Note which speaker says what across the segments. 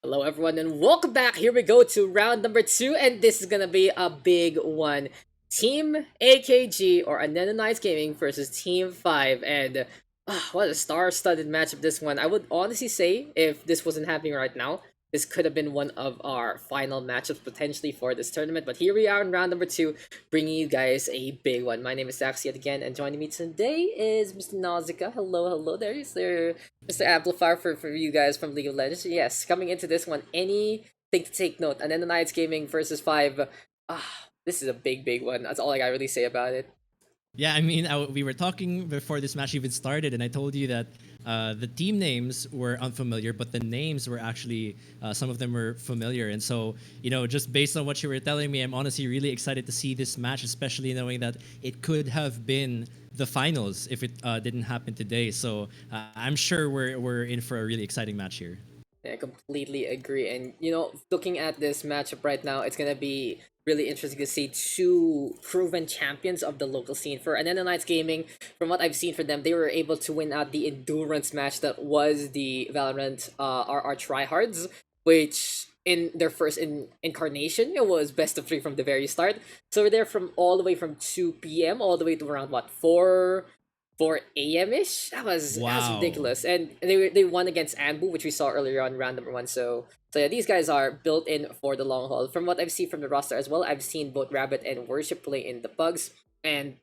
Speaker 1: Hello, everyone, and welcome back. Here we go to round number two, and this is gonna be a big one. Team AKG or Aneno Gaming versus Team fiVe, and what a star-studded matchup this one. I would honestly say if this wasn't happening right now, this could have been one of our final matchups potentially for this tournament. But here we are in round number two, bringing you guys a big one. My name is Daks yet again, and joining me today is Mr. Nausicaa. Hello, hello there. Is there Mr. Amplifier for you guys from League of Legends? Yes, coming into this one, anything to take note. And then the Knights Gaming versus fiVe. This is a big one. That's all I gotta really say about it.
Speaker 2: Yeah, I mean, we were talking before this match even started, and I told you that the team names were unfamiliar, but the names were actually some of them were familiar. And so, just based on what you were telling me, I'm honestly really excited to see this match, especially knowing that it could have been the finals if it didn't happen today. So I'm sure we're in for a really exciting match here.
Speaker 1: Yeah, I completely agree. And looking at this matchup right now, it's gonna be really interesting to see two proven champions of the local scene. For Aneno Knights Gaming, from what I've seen for them, they were able to win out the endurance match that was the Valorant our tryhards, which in their first incarnation it was best of three from the very start. So we're there from all the way from 2 p.m. all the way to around what 4 a.m. ish. That was
Speaker 2: Wow.
Speaker 1: ridiculous, and they won against Anbu, which we saw earlier on round number one. So yeah, these guys are built in for the long haul. From what I've seen from the roster as well, I've seen both Rabbit and Worship play in the Pugs, and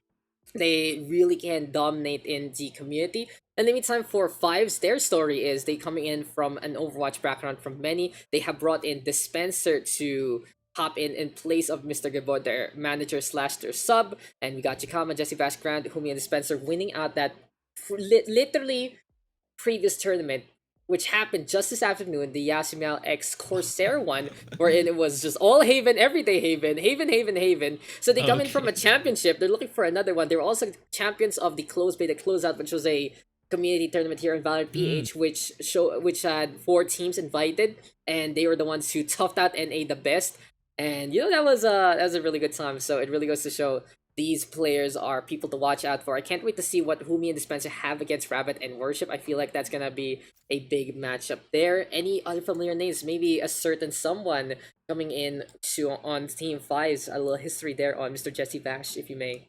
Speaker 1: they really can dominate in the community. In the meantime, for fiVe's, their story is they coming in from an Overwatch background from many. They have brought in Dispenser to hop in place of Mr. Gabor, their manager slash their sub, and we got Jakama, Jesse Bash Grant, Humi, and Dispenser winning out that literally previous tournament, which happened just this afternoon, the Yasumiel X Corsair one, wherein it was just all Haven, everyday Haven, Haven, Haven, Haven. So they come in from a
Speaker 2: Okay.
Speaker 1: championship. They're looking for another one. They were also champions of the close beta closeout, which was a community tournament here in Valorant
Speaker 2: Mm.
Speaker 1: PH, which had four teams invited, and they were the ones who toughed out NA the best. And that was a really good time. So it really goes to show these players are people to watch out for. I can't wait to see what Humi and Dispenser have against Rabbit and Worship. I feel like that's gonna be a big matchup there. Any unfamiliar names? Maybe a certain someone coming in to on Team fiVe's. A little history there on Mr. Jesse Vash, if you may.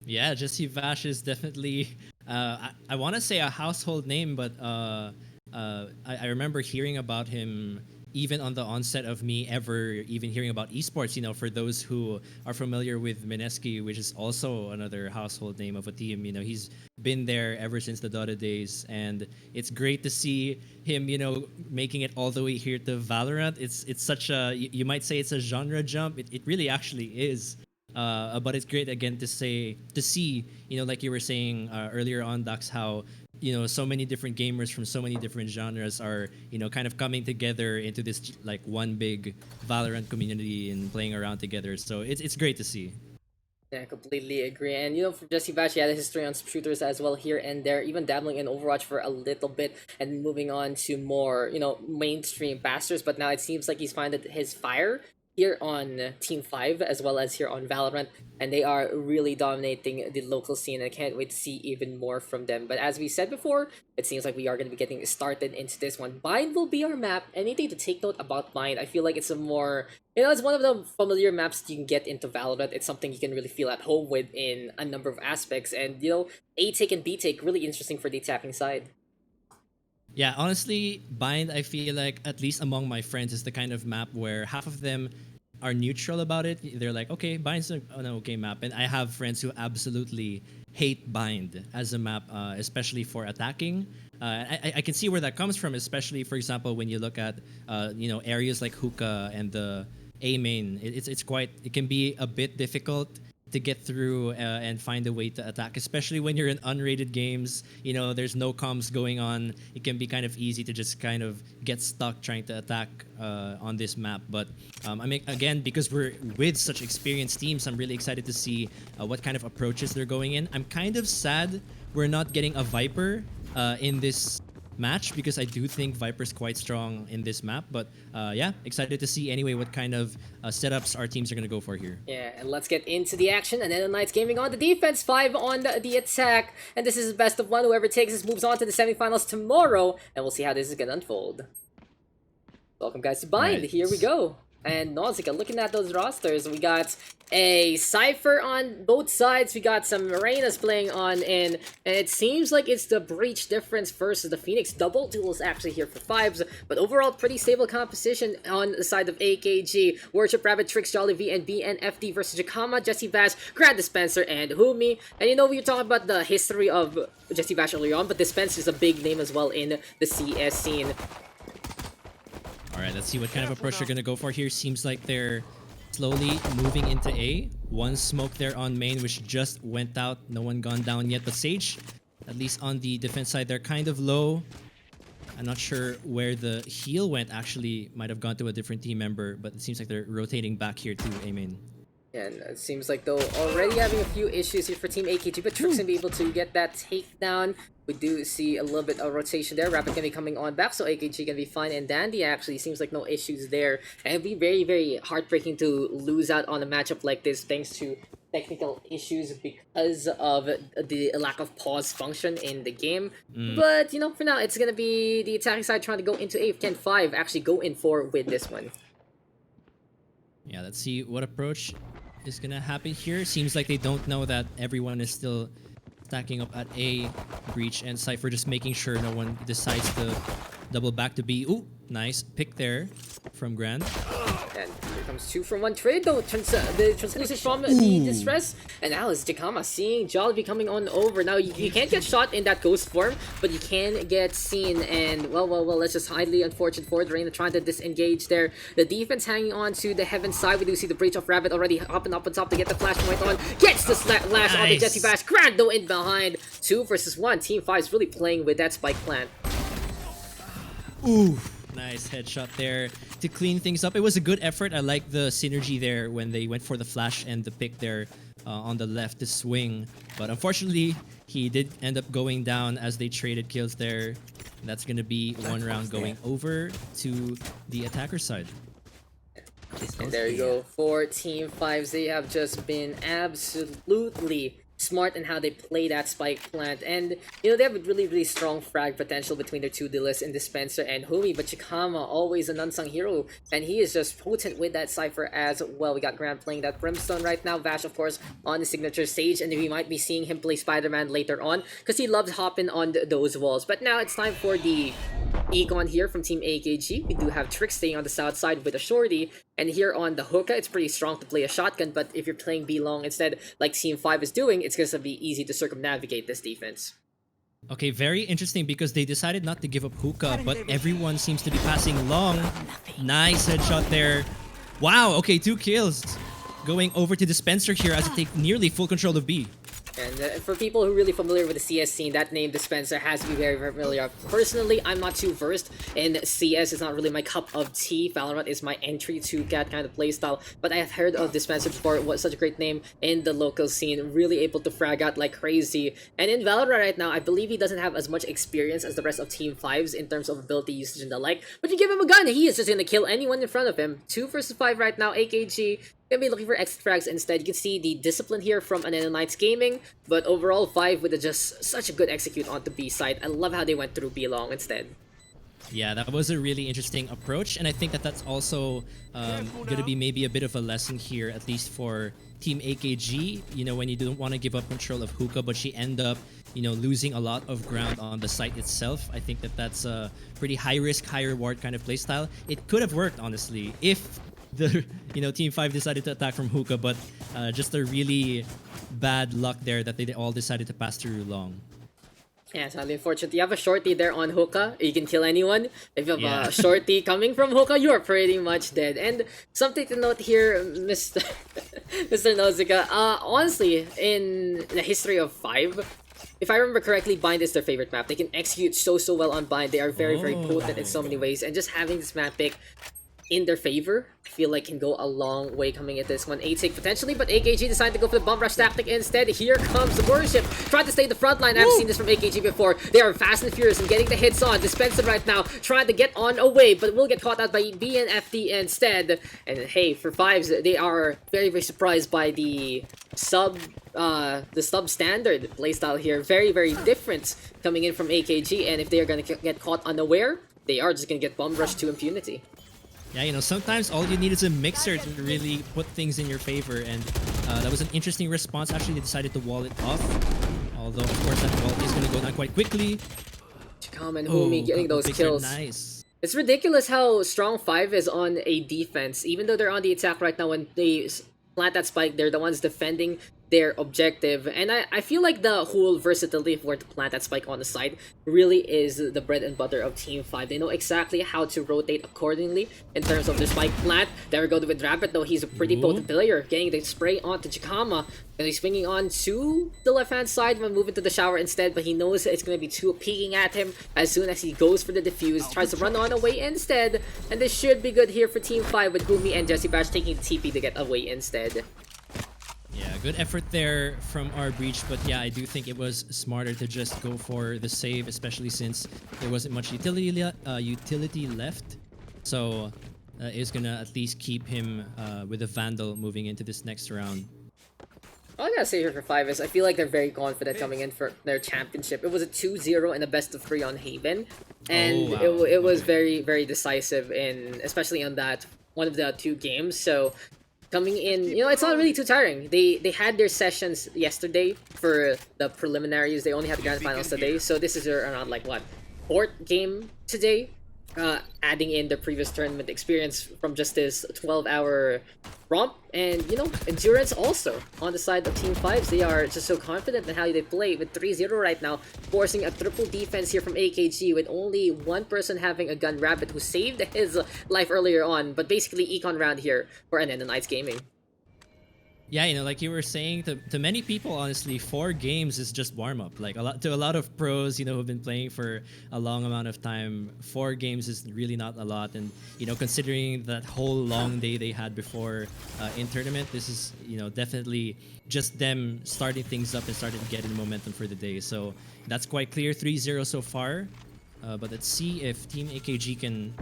Speaker 2: Yeah, Jesse Vash is definitely, I want to say a household name, but I remember hearing about him even on the onset of me ever even hearing about esports. For those who are familiar with Mineski, which is also another household name of a team, he's been there ever since the Dota days, and it's great to see him, making it all the way here to Valorant. It's such a, you might say it's a genre jump. It really actually is. But it's great again to see, like you were saying earlier on, Dax, how so many different gamers from so many different genres are kind of coming together into this like one big Valorant community and playing around together. So it's great to see.
Speaker 1: Yeah, I completely agree. And for Jesse Bash, he had a history on shooters as well here and there, even dabbling in Overwatch for a little bit and moving on to more, mainstream bastards. But now it seems like he's finding his fire here on Team fiVe as well as here on Valorant, and they are really dominating the local scene. I can't wait to see even more from them. But as we said before, it seems like we are going to be getting started into this one. Bind will be our map. Anything to take note about Bind? I feel like it's a more, it's one of the familiar maps you can get into Valorant. It's something you can really feel at home with in a number of aspects, and A take and B take really interesting for the attacking side.
Speaker 2: Yeah, honestly, Bind, I feel like, at least among my friends, is the kind of map where half of them are neutral about it. They're like, okay, Bind's an okay map. And I have friends who absolutely hate Bind as a map, especially for attacking. I can see where that comes from, especially, for example, when you look at, areas like Hookah and the A main. It can be a bit difficult to get through and find a way to attack, especially when you're in unrated games. There's no comms going on. It can be kind of easy to just kind of get stuck trying to attack on this map. But I mean, again, because we're with such experienced teams, I'm really excited to see what kind of approaches they're going in. I'm kind of sad we're not getting a Viper in this match, because I do think Viper's quite strong in this map. But yeah, excited to see anyway what kind of setups our teams are going to go for here.
Speaker 1: Yeah, and let's get into the action. And then the Knights Gaming on the defense, fiVe on the attack. And this is the best of one. Whoever takes this moves on to the semifinals tomorrow. And we'll see how this is going to unfold. Welcome guys to Bind,
Speaker 2: Right.
Speaker 1: here we go. And Nausicaa, looking at those rosters, we got a Cypher on both sides, we got some Morenas playing on in, and it seems like it's the Breach difference versus the Phoenix. Double duels actually here for fives, but overall pretty stable composition on the side of AKG. Worship, Rabbit, Tricks, Jolly V, and BNFD versus Jakama, Jesse Vash, Grand Dispenser, and Humi. And you know, we were talking about the history of Jesse Vash earlier on, but Dispenser is a big name as well in the CS scene.
Speaker 2: Alright, let's see what kind of approach they're gonna go for here. Seems like they're slowly moving into A. One smoke there on main, which just went out. No one gone down yet. But Sage, at least on the defense side, they're kind of low. I'm not sure where the heal went. Actually, might have gone to a different team member, but it seems like they're rotating back here to A main.
Speaker 1: And it seems like though already having a few issues here for Team AKG, but Trick's gonna be able to get that takedown. We do see a little bit of rotation there. Rapid gonna be coming on back, so AKG gonna be fine. And Dandy actually seems like no issues there. And it'd be very, very heartbreaking to lose out on a matchup like this thanks to technical issues because of the lack of pause function in the game. But, you know, for now, it's gonna be the attacking side trying to go into A. Can 5 actually go in for with this one?
Speaker 2: Yeah, let's see what approach is gonna happen here. Seems like they don't know that everyone is still stacking up at A. Breach and Cypher just making sure no one decides to double back to B. Ooh, nice pick there from Grand.
Speaker 1: And here comes 2 from 1 trade though. The translucent from the distress. And now is Jakama seeing Jollibee coming on over. Now you can't get shot in that ghost form, but you can get seen. And well, that's just highly unfortunate for the Reina trying to disengage there. The defense hanging on to the heaven side. We do see the Breach of Rabbit already hopping up on top to get the flash point on. Gets the lash on the Jesse Bash. Grand though in behind. 2 versus 1. Team 5 is really playing with that spike plant.
Speaker 2: Ooh, nice headshot there to clean things up. It was a good effort. I like the synergy there when they went for the flash and the pick there on the left to swing. But unfortunately, he did end up going down as they traded kills there. That's going to be one round going over to the attacker side.
Speaker 1: And there you go. For Team 5s, they have just been absolutely smart in how they play that spike plant, and you know they have a really, really strong frag potential between their two duelists in Dispenser and Humi. But Jakama, always an unsung hero, and he is just potent with that Cypher as well. We got Grant playing that Brimstone right now. Vash, of course, on the signature stage, and we might be seeing him play Spider-Man later on because he loves hopping on those walls. But now it's time for the Econ here from Team AKG. We do have Trick staying on the south side with a shorty, and here on the hookah, it's pretty strong to play a shotgun, but if you're playing B long instead, like Team 5 is doing, it's gonna be easy to circumnavigate this defense.
Speaker 2: Okay, very interesting because they decided not to give up hookah, but everyone seems to be passing long. Nice headshot there. Wow, okay, 2 kills. Going over to Dispenser here as they take nearly full control of B.
Speaker 1: And for people who are really familiar with the CS scene, that name Dispenser has to be very, very familiar. Personally, I'm not too versed in CS. It's not really my cup of tea. Valorant is my entry to that kind of playstyle. But I have heard of Dispenser before. It was such a great name in the local scene. Really able to frag out like crazy. And in Valorant right now, I believe he doesn't have as much experience as the rest of Team 5's in terms of ability usage and the like. But you give him a gun, he is just going to kill anyone in front of him. 2 versus 5 right now. AKG gonna be looking for exit frags instead. You can see the discipline here from Aneno Knights Gaming, but overall 5 with just such a good execute onto B side. I love how they went through B long instead.
Speaker 2: Yeah, that was a really interesting approach, and I think that that's also going to be maybe a bit of a lesson here, at least for Team AKG. You know, when you don't want to give up control of hookah, but she end up, you know, losing a lot of ground on the site itself. I think that that's a pretty high risk, high reward kind of playstyle. It could have worked, honestly, if the Team 5 decided to attack from hookah, but just a really bad luck there that they all decided to pass through long.
Speaker 1: Yeah, it's highly unfortunate. You have a shorty there on hookah, you can kill anyone. If you have a shorty coming from hookah, you're pretty much dead. And something to note here, Mr. Mr. Nausicaa, honestly, in the history of 5, if I remember correctly, Bind is their favorite map. They can execute so well on Bind. They are very, very potent in so many ways, and just having this map pick in their favor, I feel like can go a long way coming at this one. 8-6 potentially, but AKG decided to go for the bomb rush tactic instead. Here comes the Worship, trying to stay in the front line. I've seen this from AKG before. They are fast and furious and getting the hits on. Dispenser right now, trying to get on away, but will get caught out by BNFD instead. And hey, for 5s, they are very, very surprised by the substandard playstyle here. Very, very different coming in from AKG, and if they are gonna get caught unaware, they are just gonna get bomb rushed to impunity.
Speaker 2: Yeah, sometimes all you need is a mixer to really put things in your favor, and that was an interesting response. Actually, they decided to wall it off, although of course that wall is going to go down quite quickly.
Speaker 1: Chikama and Humi getting those
Speaker 2: picks are
Speaker 1: kills.
Speaker 2: nice.
Speaker 1: It's ridiculous how strong fiVe is on a defense. Even though they're on the attack right now, when they plant that spike, they're the ones defending their objective. And I feel like the whole versatility of where to plant that spike on the side really is the bread and butter of Team fiVe. They know exactly how to rotate accordingly in terms of their spike plant. There we go with Rabbit, though. He's a pretty potent player, getting the spray onto Chikama. And he's swinging on to the left-hand side when moving to the shower instead, but he knows it's going to be two peeking at him as soon as he goes for the defuse. Tries to run on away instead, and this should be good here for Team fiVe with Humi and Jesse Bash taking the TP to get away instead.
Speaker 2: Yeah, good effort there from our breach, but yeah, I do think it was smarter to just go for the save, especially since there wasn't much utility left. So it's gonna at least keep him with a Vandal moving into this next round.
Speaker 1: All I gotta say here for fiVe is I feel like they're very confident coming in for their championship. It was a 2-0 and a best of 3 on Haven, and it was very, very decisive in, especially on that one of the 2 games. So coming in, it's not really too tiring. They had their sessions yesterday for the preliminaries. They only had the grand finals today, so this is around like what, 4th game today. Adding in the previous tournament experience from just this 12-hour romp, and endurance also on the side of Team fiVe. They are just so confident in how they play with 3-0 right now, forcing a triple defense here from AKG with only one person having a gun, Rabbit, who saved his life earlier on, but basically econ round here for Aneno Knights Gaming.
Speaker 2: Yeah, like you were saying, to many people, honestly, 4 games is just warm-up. Like to a lot of pros, who've been playing for a long amount of time, 4 games is really not a lot. And, considering that whole long day they had before in tournament, this is, definitely just them starting things up and starting to get in momentum for the day. So that's quite clear, 3-0 so far. But let's see if Team AKG can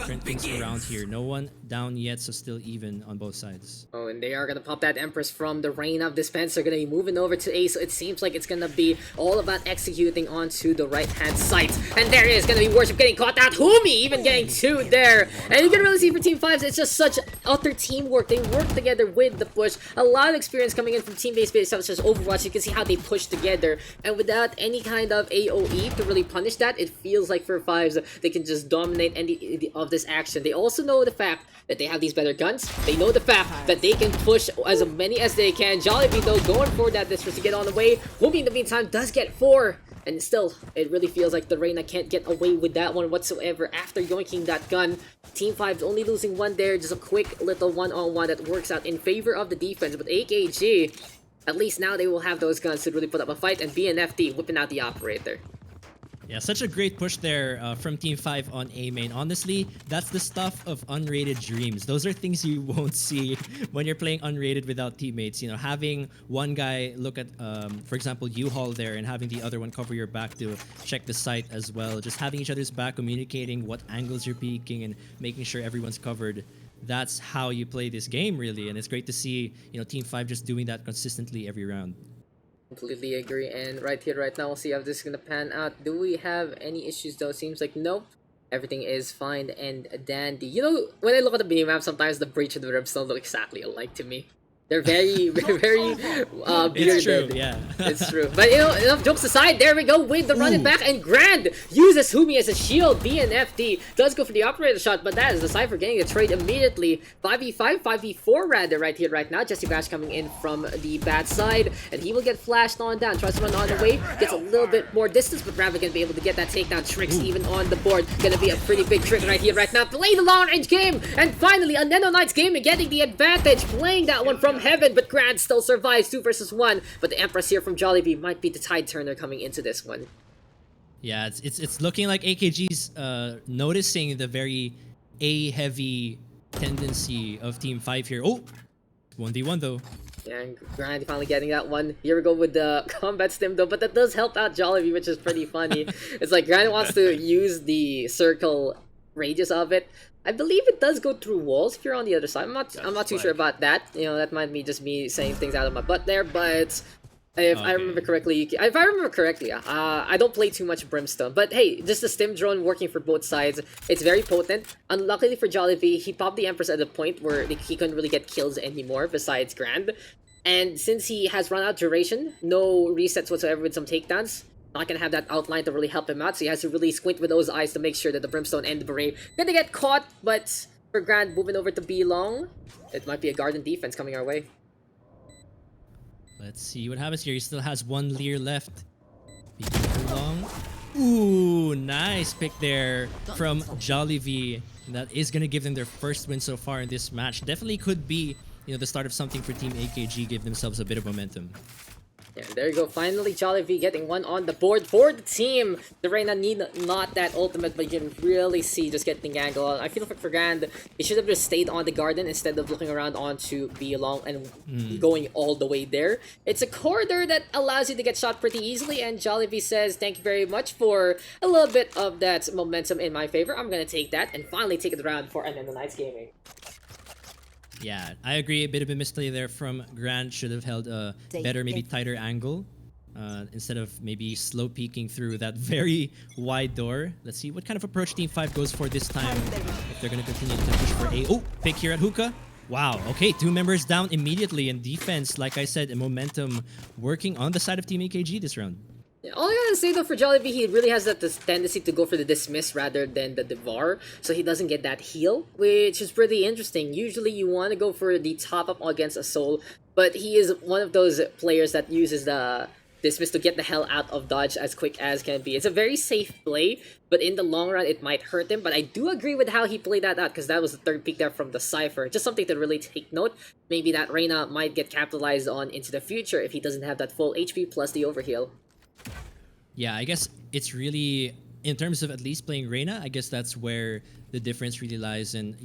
Speaker 2: turn things around here. No one down yet, so still even on both sides.
Speaker 1: Oh, and they are going to pop that Empress from the Reign of Dispenser. Going to be moving over to A, so it seems like it's going to be all about executing onto the right-hand side. And there is going to be Worship getting caught out. Humi even getting 2 there. And you can really see for Team fiVe, it's just such utter teamwork. They work together with the push. A lot of experience coming in from team-based stuff such as Overwatch. You can see how they push together. And without any kind of AoE to really punish that, it feels like for fiVe, they can just dominate any of this action. They also know the fact that they have these better guns. They know the fact that they can push as many as they can. Jollibee, though, going for that distance to get on the way. Humi, in the meantime, does get 4. And still, it really feels like the Reina can't get away with that one whatsoever after yoinking that gun. Team fiVe's only losing 1 there. Just a quick little one-on-one that works out in favor of the defense. But AKG, at least now they will have those guns to really put up a fight. And BNFT whipping out the operator.
Speaker 2: Yeah, such a great push there from Team fiVe on A main. Honestly, that's the stuff of unrated dreams. Those are things you won't see when you're playing unrated without teammates. Having one guy look at, for example, U-Haul there and having the other one cover your back to check the site as well. Just having each other's back, communicating what angles you're peeking and making sure everyone's covered. That's how you play this game, really. And it's great to see, Team fiVe just doing that consistently every round.
Speaker 1: Completely agree, and right here, right now, we'll see how this is gonna pan out. Do we have any issues though? Seems like nope. Everything is fine and dandy. When I look at the mini map, sometimes the breach and the ribs don't look exactly alike to me. They're very, very bearded.
Speaker 2: It's true, yeah.
Speaker 1: It's true. But enough jokes aside, there we go with the run it back, and Grand uses Humi as a shield. BNFT does go for the operator shot, but that is the Cypher getting the trade immediately. 5v5, 5v4 rather right here, right now. Jesse Bash coming in from the bad side, and he will get flashed on down. Tries to run on the way, gets a little bit more distance, but Rabbit gonna be able to get that takedown. Tricks even on the board. Gonna be a pretty big trick right here, right now. Play the long range game, and finally, Aneno Knights Gaming getting the advantage, playing that one from heaven, but Grand still survives 2 versus 1. But the Empress here from Jollibee might be the tide turner coming into this one.
Speaker 2: Yeah, it's looking like AKG's noticing the very A-heavy tendency of Team fiVe here. Oh, 1v1 though.
Speaker 1: Yeah, and Grand finally getting that one. Here we go with the combat stim though, but that does help out Jollibee, which is pretty funny. It's like Grand wants to use the circle radius of it. I believe it does go through walls if you're on the other side. I'm not too sure about that. That might be just me saying things out of my butt there, but If I
Speaker 2: Okay.
Speaker 1: remember correctly, if I remember correctly, I don't play too much Brimstone. But hey, just the stim drone working for both sides. It's very potent. Unluckily for Jollibee, he popped the Empress at a point where he couldn't really get kills anymore besides Grand. And since he has run out duration, no resets whatsoever with some takedowns, not gonna have that outline to really help him out, so he has to really squint with those eyes to make sure that the Brimstone and the Beret gonna get caught, but for Grand moving over to B long, it might be a Garden defense coming our way.
Speaker 2: Let's see what happens here. He still has one Lear left. Peeking too long. Ooh, nice pick there from Jollibee. That is going to give them their first win so far in this match. Definitely could be, the start of something for Team AKG, give themselves a bit of momentum.
Speaker 1: Yeah, there you go. Finally, Jollibee getting one on the board for the team. The Reyna need not that ultimate, but you can really see just getting angle on. I feel like for Grand, he should have just stayed on the garden instead of looking around onto B long and going all the way there. It's a corridor that allows you to get shot pretty easily, and Jollibee says, thank you very much for a little bit of that momentum in my favor. I'm going to take that and finally take it around for Aneno Nights Gaming.
Speaker 2: Yeah, I agree. A bit of a misplay there from Grand. Should have held a better, maybe tighter angle instead of maybe slow peeking through that very wide door. Let's see what kind of approach Team 5 goes for this time. If they're going to continue to push for A. Oh, pick here at Hookah. Wow, okay, 2 members down immediately in defense. Like I said, momentum working on the side of Team AKG this round.
Speaker 1: Yeah, all I gotta say though for Jollibee, he really has that this tendency to go for the dismiss rather than the devour, so he doesn't get that heal, which is pretty interesting. Usually you want to go for the top up against a soul, but he is one of those players that uses the dismiss to get the hell out of dodge as quick as can be. It's a very safe play, but in the long run it might hurt him. But I do agree with how he played that out, because that was the third pick there from the Cypher. Just something to really take note. Maybe that Reyna might get capitalized on into the future if he doesn't have that full HP plus the overheal.
Speaker 2: Yeah, I guess it's really, in terms of at least playing Reyna, I guess that's where the difference really lies in,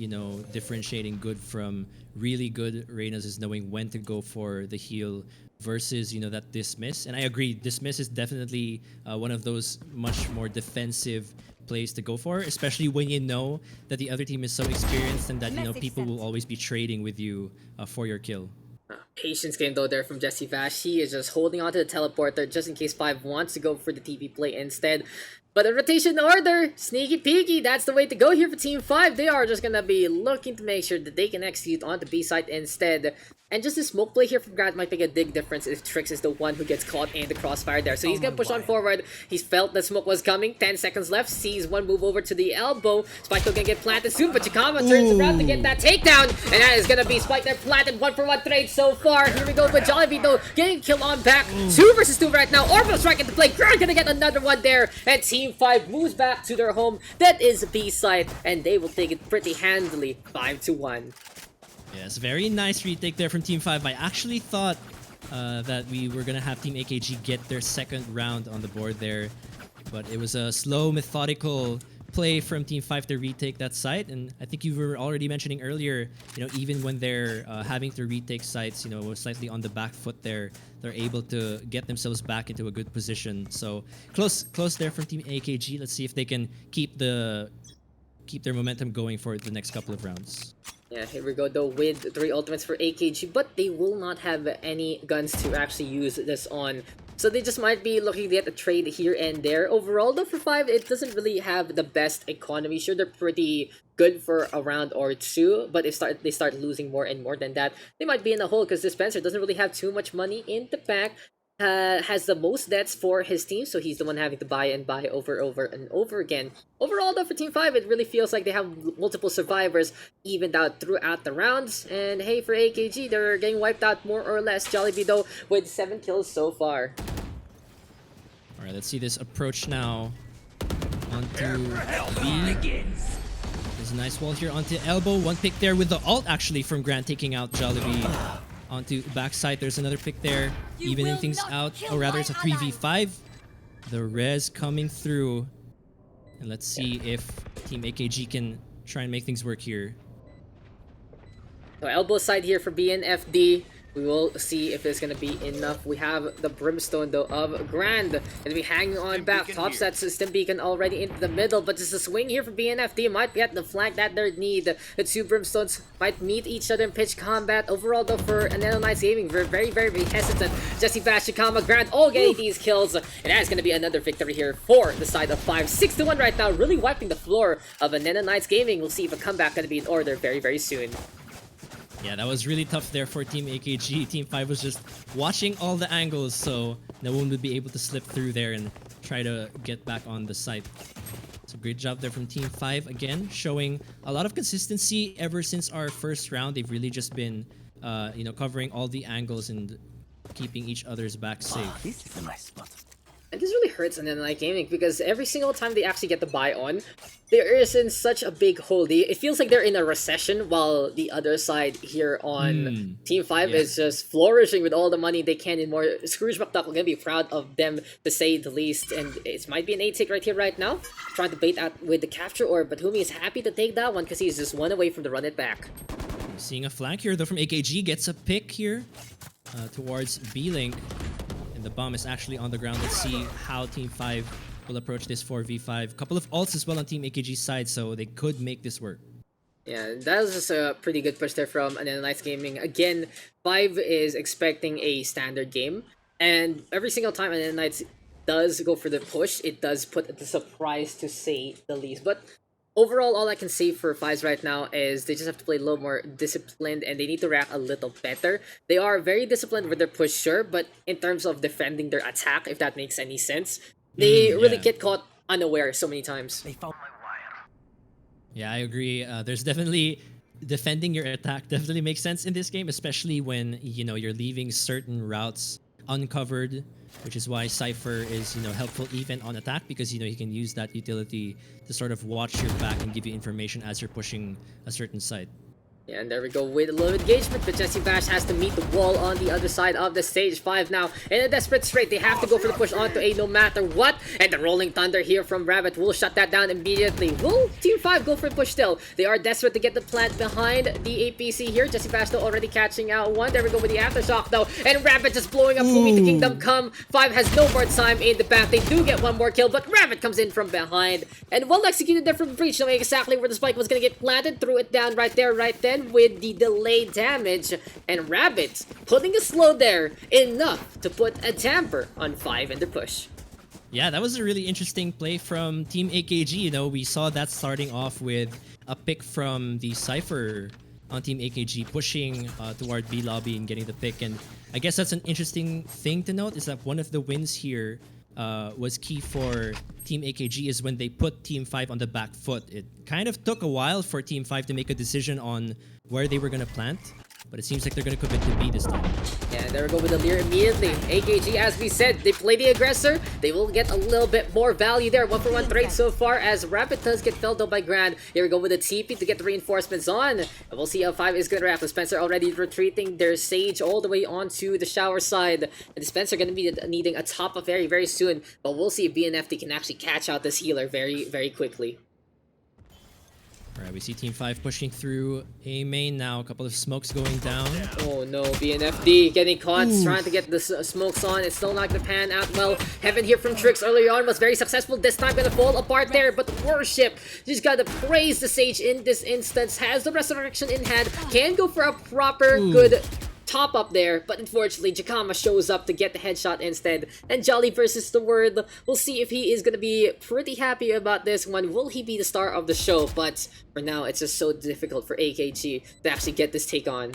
Speaker 2: differentiating good from really good Reynas is knowing when to go for the heal versus, that dismiss. And I agree, dismiss is definitely one of those much more defensive plays to go for, especially when you know that the other team is so experienced and that, people will always be trading with you for your kill.
Speaker 1: Patience game though there from Jesse Vash. He is just holding on to the teleporter just in case fiVe wants to go for the TP play instead. But a rotation order, sneaky peeky, that's the way to go here for Team 5. They are just gonna be looking to make sure that they can execute on the B side instead. And just the smoke play here from Grant might make a big difference if Trix is the one who gets caught in the crossfire there. So he's gonna push on forward. He's felt the smoke was coming. 10 seconds left. Sees one move over to the elbow. Spike gonna get planted soon, but Chikama turns around to get that takedown. And that is gonna be Spike there planted. 1-for-1 trade so far. Here we go with Jollibee though, getting kill on back. 2 versus 2 right now. Orbital strike into play. Grant gonna get another one there. And Team 5 moves back to their home. That is the B side, and they will take it pretty handily. 5-1.
Speaker 2: Yes, very nice retake there from Team 5. I actually thought that we were going to have Team AKG get their second round on the board there. But it was a slow, methodical play from Team 5 to retake that site. And I think you were already mentioning earlier, even when they're having to retake sites, slightly on the back foot there, they're able to get themselves back into a good position. So close there from Team AKG. Let's see if they can keep their momentum going for the next couple of rounds.
Speaker 1: Yeah, here we go though with 3 ultimates for AKG, but they will not have any guns to actually use this on. So they just might be looking to get a trade here and there. Overall though for fiVe, it doesn't really have the best economy. Sure, they're pretty good for a round or 2, but if they start losing more and more than that, they might be in a hole because Dispenser doesn't really have too much money in the bank. Has the most deaths for his team, so he's the one having to buy and buy over and over again. Overall though for Team 5, it really feels like they have multiple survivors evened out throughout the rounds. And hey, for AKG, they're getting wiped out more or less. Jollibee though with 7 kills so far.
Speaker 2: Alright, let's see this approach now onto B. There's a nice wall here onto elbow. One pick there with the ult actually from Grant taking out Jollibee. Onto backside, there's another pick there, evening things out, or rather it's a 3v5. The res coming through, and let's see if Team AKG can try and make things work here.
Speaker 1: So elbow side here for BNFD. We will see if there's gonna be enough. We have the Brimstone though of Grand. Gonna be hanging on back. Top set System Beacon already into the middle, but just a swing here for BNFD might get the flank that they need. The two Brimstones might meet each other in pitch combat. Overall though for Aneno Gaming, we're very hesitant. Jesse Bash, Shikama, Grand all getting these kills, and that's gonna be another victory here for the side of five. 6-1 right now, really wiping the floor of Aneno Gaming. We'll see if a comeback gonna be in order very soon.
Speaker 2: Yeah, that was really tough there for Team AKG. Team 5 was just watching all the angles, so no one would be able to slip through there and try to get back on the site. So great job there from Team 5 again, showing a lot of consistency ever since our first round. They've really just been, covering all the angles and keeping each other's back safe.
Speaker 3: This is a nice spot.
Speaker 1: And this really hurts Aneno Gaming because every single time they actually get the buy on, there isn't such a big hole. It feels like they're in a recession, while the other side here on Team 5 is just flourishing with all the money they can and more. Scrooge McDuck will gonna be proud of them, to say the least. And it might be an 8-tick right here, right now. Trying to bait out with the capture orb, but Humi is happy to take that one because he's just one away from the run it back.
Speaker 2: Seeing a flank here though from AKG, gets a pick here towards B-Link. And the bomb is actually on the ground. Let's see how Team 5 will approach this 4v5. Couple of ults as well on Team AKG's side, so they could make this work.
Speaker 1: Yeah, that was just a pretty good push there from Aneno Gaming. Again, fiVe is expecting a standard game, and every single time Aneno does go for the push, it does put the surprise, to say the least. But overall, all I can say for fiVe right now is they just have to play a little more disciplined, and they need to react a little better. They are very disciplined with their push, sure, but in terms of defending their attack, if that makes any sense, they really get caught unaware so many times.
Speaker 3: They found my wire.
Speaker 2: Yeah, I agree. There's definitely defending your attack definitely makes sense in this game, especially when you're leaving certain routes uncovered, which is why Cypher is helpful even on attack, because he can use that utility to sort of watch your back and give you information as you're pushing a certain site.
Speaker 1: Yeah, and there we go with a little engagement, but Jesse Bash has to meet the wall on the other side of the stage. 5 now in a desperate strait. They have to go for the push onto A no matter what. And the Rolling Thunder here from Rabbit will shut that down immediately. Will Team 5 go for the push still? They are desperate to get the plant behind the APC here. Jesse Bash though already catching out one. There we go with the Aftershock though. And Rabbit just blowing up Humi to Kingdom Come. 5 has no more time in the back. They do get one more kill, but Rabbit comes in from behind. And well executed there from Breach, knowing exactly where the spike was going to get planted. Threw it down right there, right then, with the delayed damage, and Rabbit putting a slow there, enough to put a tamper on 5 in the push.
Speaker 2: Yeah, that was a really interesting play from Team AKG. We saw that starting off with a pick from the Cypher on Team AKG, pushing toward B lobby and getting the pick. And I guess that's an interesting thing to note, is that one of the wins here was key for Team AKG is when they put Team 5 on the back foot. It kind of took a while for Team 5 to make a decision on where they were going to plant, but it seems like they're going to commit to B this time.
Speaker 1: Yeah, there we go with the Leer immediately. AKG, as we said, they play the aggressor. They will get a little bit more value there. 1-for-1 trade so far, as Rabbit does get felled out by Grand. Here we go with the TP to get the reinforcements on. And we'll see how 5 is going to react. With Spencer already retreating their Sage all the way onto the shower side. And Spencer going to be needing a top up very soon. But we'll see if BNFD can actually catch out this healer very quickly.
Speaker 2: Alright, we see Team 5 pushing through A main now. A couple of smokes going down.
Speaker 1: Oh no, BNFD getting caught, trying to get the smokes on. It's still not gonna pan out well. Heaven here from Trix early on was very successful. This time gonna fall apart there, but Worship just gotta praise the Sage in this instance. Has the Resurrection in hand. Can go for a proper good top up there, but unfortunately Jakama shows up to get the headshot instead, and Jolly versus the Word. We'll see if he is gonna be pretty happy about this one. Will he be the star of the show? But for now, it's just so difficult for AKG to actually get this take on.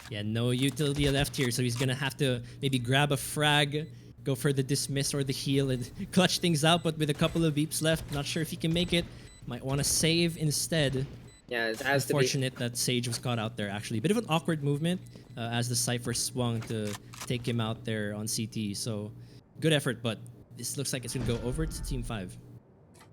Speaker 2: Yeah, no utility left here, so he's gonna have to maybe grab a frag, go for the dismiss or the heal, and clutch things out, but with a couple of beeps left, not sure if he can make it. Might want to save instead.
Speaker 1: Yeah, it has to be.
Speaker 2: Unfortunate that Sage was caught out there, actually. Bit of an awkward movement as the Cypher swung to take him out there on CT. So, good effort, but this looks like it's going to go over to Team 5.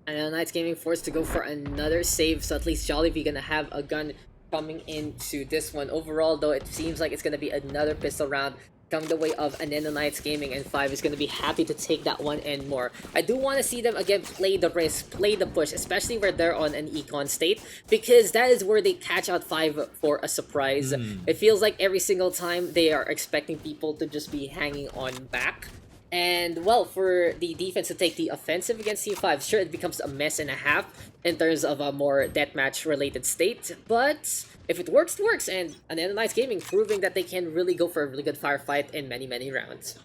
Speaker 1: And Knights Gaming forced to go for another save, so at least Jollibee gonna have a gun coming into this one. Overall, though, it seems like it's gonna be another pistol round. coming the way of Aneno Knights Gaming, and five is going to be happy to take that one and more. I do want to see them again play the risk, play the push, especially where they're on an econ state, because that is where they catch out five for a surprise. It feels like every single time they are expecting people to just be hanging on back. And, well, for the defense to take the offensive against T5, sure, it becomes a mess and a half in terms of a more deathmatch-related state, but if it works, it works, and Aneno Knights Gaming proving that they can really go for a really good firefight in many, many rounds.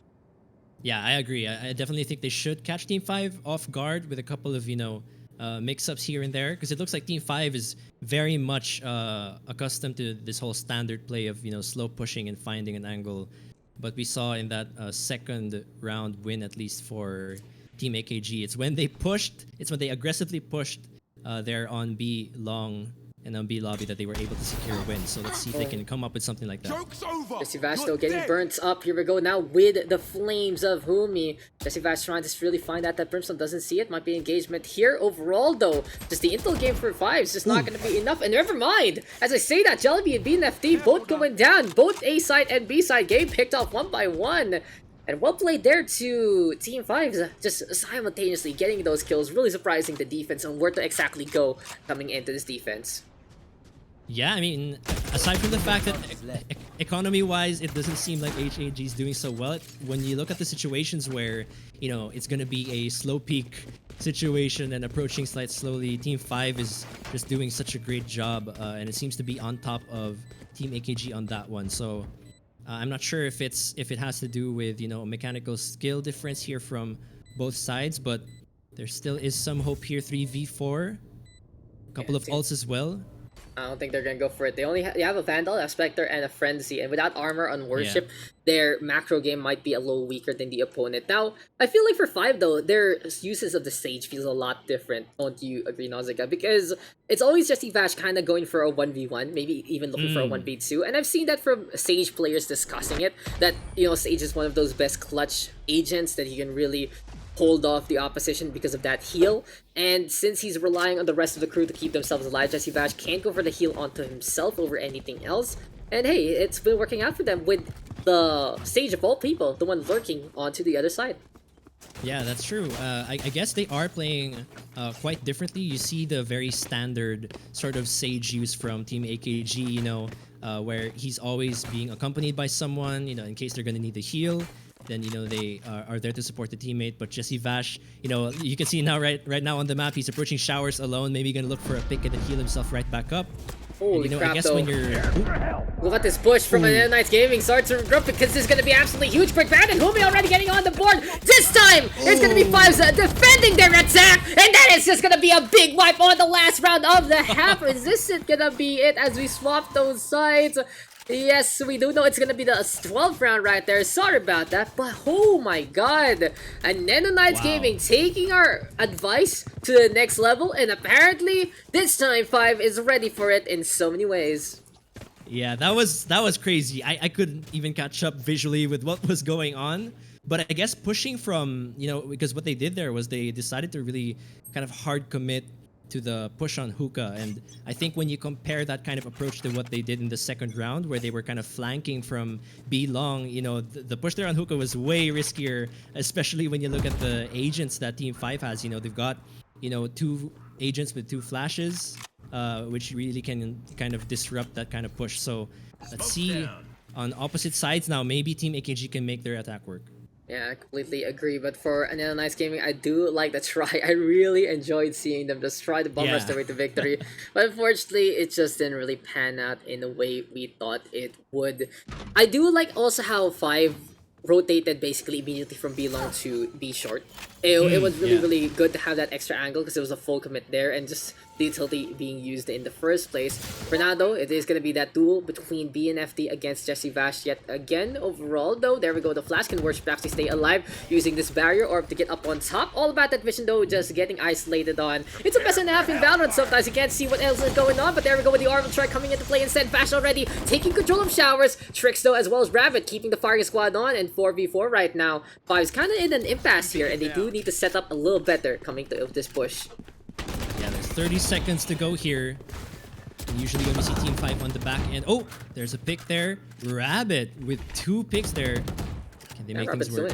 Speaker 2: Yeah, I agree. I definitely think they should catch Team 5 off guard with a couple of, mix-ups here and there, because it looks like Team 5 is very much accustomed to this whole standard play of, slow pushing and finding an angle. But we saw in that second round win, at least for Team AKG, it's when they aggressively pushed there on B long and on B lobby that they were able to secure a win. So let's see if they can come up with something like that.
Speaker 3: Joke's over.
Speaker 1: Jesse Vash though getting burnt up. Here we go now with the flames of Humi. Jesse Vash trying to really find out that Brimstone doesn't see it. Might be engagement here. Overall though, just the intel game for 5 is just not going to be enough. And never mind, as I say that, Jollibee and BNFT both going down. Both A side and B side game picked off one by one. And well played there to Team 5's just simultaneously getting those kills. Really surprising the defense and where to exactly go coming into this defense.
Speaker 2: Yeah, I mean, aside from the fact that economy-wise, it doesn't seem like HAG is doing so well. When you look at the situations where, it's going to be a slow peak situation and approaching slight slowly, Team 5 is just doing such a great job, and it seems to be on top of Team AKG on that one. So I'm not sure if it has to do with, a mechanical skill difference here from both sides, but there still is some hope here. 3v4, a couple of ults as well.
Speaker 1: I don't think they're gonna go for it. They only they have a Vandal, a Spectre, and a Frenzy, and without armor on Worship, their macro game might be a little weaker than the opponent. Now, I feel like for 5 though, their uses of the Sage feels a lot different. Don't you agree, Nausicaa? Because it's always just Evash kind of going for a 1v1, maybe even looking for a 1v2, and I've seen that from Sage players discussing it, that, Sage is one of those best clutch agents that he can really hold off the opposition because of that heal, and since he's relying on the rest of the crew to keep themselves alive, Jesse Vash can't go for the heal onto himself over anything else, and hey, it's been working out for them with the Sage of all people, the one lurking onto the other side.
Speaker 2: Yeah, that's true. I guess they are playing quite differently. You see the very standard sort of Sage use from Team AKG, where he's always being accompanied by someone, in case they're going to need the heal. Then they are there to support the teammate. But Jesse Vash, you can see now right now on the map, he's approaching showers alone, maybe gonna look for a pick and then heal himself right back up.
Speaker 1: Holy
Speaker 2: and,
Speaker 1: crap,
Speaker 2: I guess
Speaker 1: though.
Speaker 2: when you're
Speaker 1: Look at this push from Aneno Knights Gaming. Starts to regroup because this is going to be absolutely huge. Quick ban, and Humi already getting on the board. This time, it's going to be 5's defending their attack. And that is just going to be a big wipe on the last round of the half. Is this going to be it as we swap those sides? Yes, we do know it's gonna be the 12th round right there. Sorry about that, but oh my god. Aneno Knights Gaming taking our advice to the next level, and apparently this time 5 is ready for it in so many ways.
Speaker 2: Yeah, that was crazy. I couldn't even catch up visually with what was going on. But I guess pushing from, because what they did there was they decided to really kind of hard commit to the push on Hookah, and I think when you compare that kind of approach to what they did in the second round, where they were kind of flanking from B long, the push there on Hookah was way riskier, especially when you look at the agents that Team 5 has. They've got 2 agents with 2 flashes, which really can kind of disrupt that kind of push. So let's see on opposite sides now. Maybe Team AKG can make their attack work.
Speaker 1: Yeah, I completely agree. But for Aneno Knights Gaming, I do like the try. I really enjoyed seeing them just try to bum rush their way to victory. But unfortunately, it just didn't really pan out in the way we thought it would. I do like also how 5 rotated basically immediately from B long to B short. It was really good to have that extra angle because it was a full commit there and just the utility being used in the first place. For now though, it is going to be that duel between B and FD against Jesse Vash yet again. Overall though, there we go, the Flash can Worship actually stay alive using this barrier orb to get up on top. All about that vision though, just getting isolated on. It's a best and a half in Valorant, sometimes you can't see what else is going on, but there we go with the Orbital Strike coming into play instead. Vash already taking control of showers. Tricks though as well as Rabbit keeping the firing squad on, and 4v4 right now. 5's kind of in an impasse here, and they do need to set up a little better coming to this push.
Speaker 2: Yeah, there's 30 seconds to go here. And usually when we see Team 5 on the back end, oh, there's a pick there. Rabbit with 2 picks there. Can they make things work?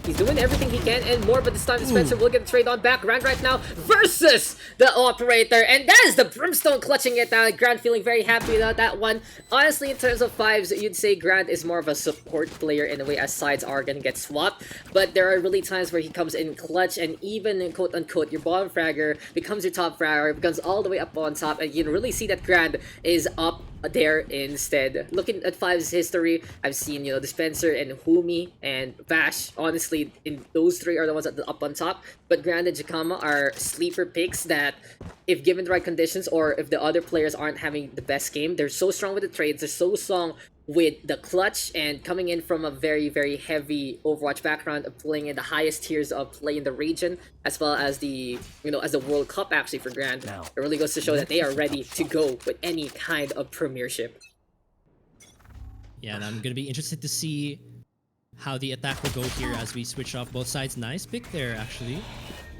Speaker 1: He's doing everything he can and more, but this time Spencer will get the trade on back. Grand right now versus the Operator, and that is the Brimstone clutching it down. Grand feeling very happy about that one. Honestly, in terms of fives, you'd say Grand is more of a support player in a way, as sides are gonna get swapped, but there are really times where he comes in clutch, and even in quote-unquote your bottom fragger becomes your top fragger, becomes all the way up on top, and you can really see that Grand is up there instead. Looking at Five's history, I've seen, you know, Dispenser and Humi and Vash. Honestly, in those 3 are the ones up on top. But Grand and Jakama are sleeper picks that, if given the right conditions or if the other players aren't having the best game, they're so strong with the trades, they're so strong with the clutch, and coming in from a very, very heavy Overwatch background of playing in the highest tiers of play in the region, as well as the, you know, as the World Cup actually for Grand. It really goes to show that they are ready to go with any kind of premiership.
Speaker 2: Yeah, and I'm gonna be interested to see how the attack will go here as we switch off both sides. Nice pick there, actually,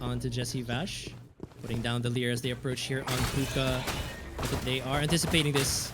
Speaker 2: onto Jesse Vash, putting down the Lear as they approach here on Puka. But they are anticipating this.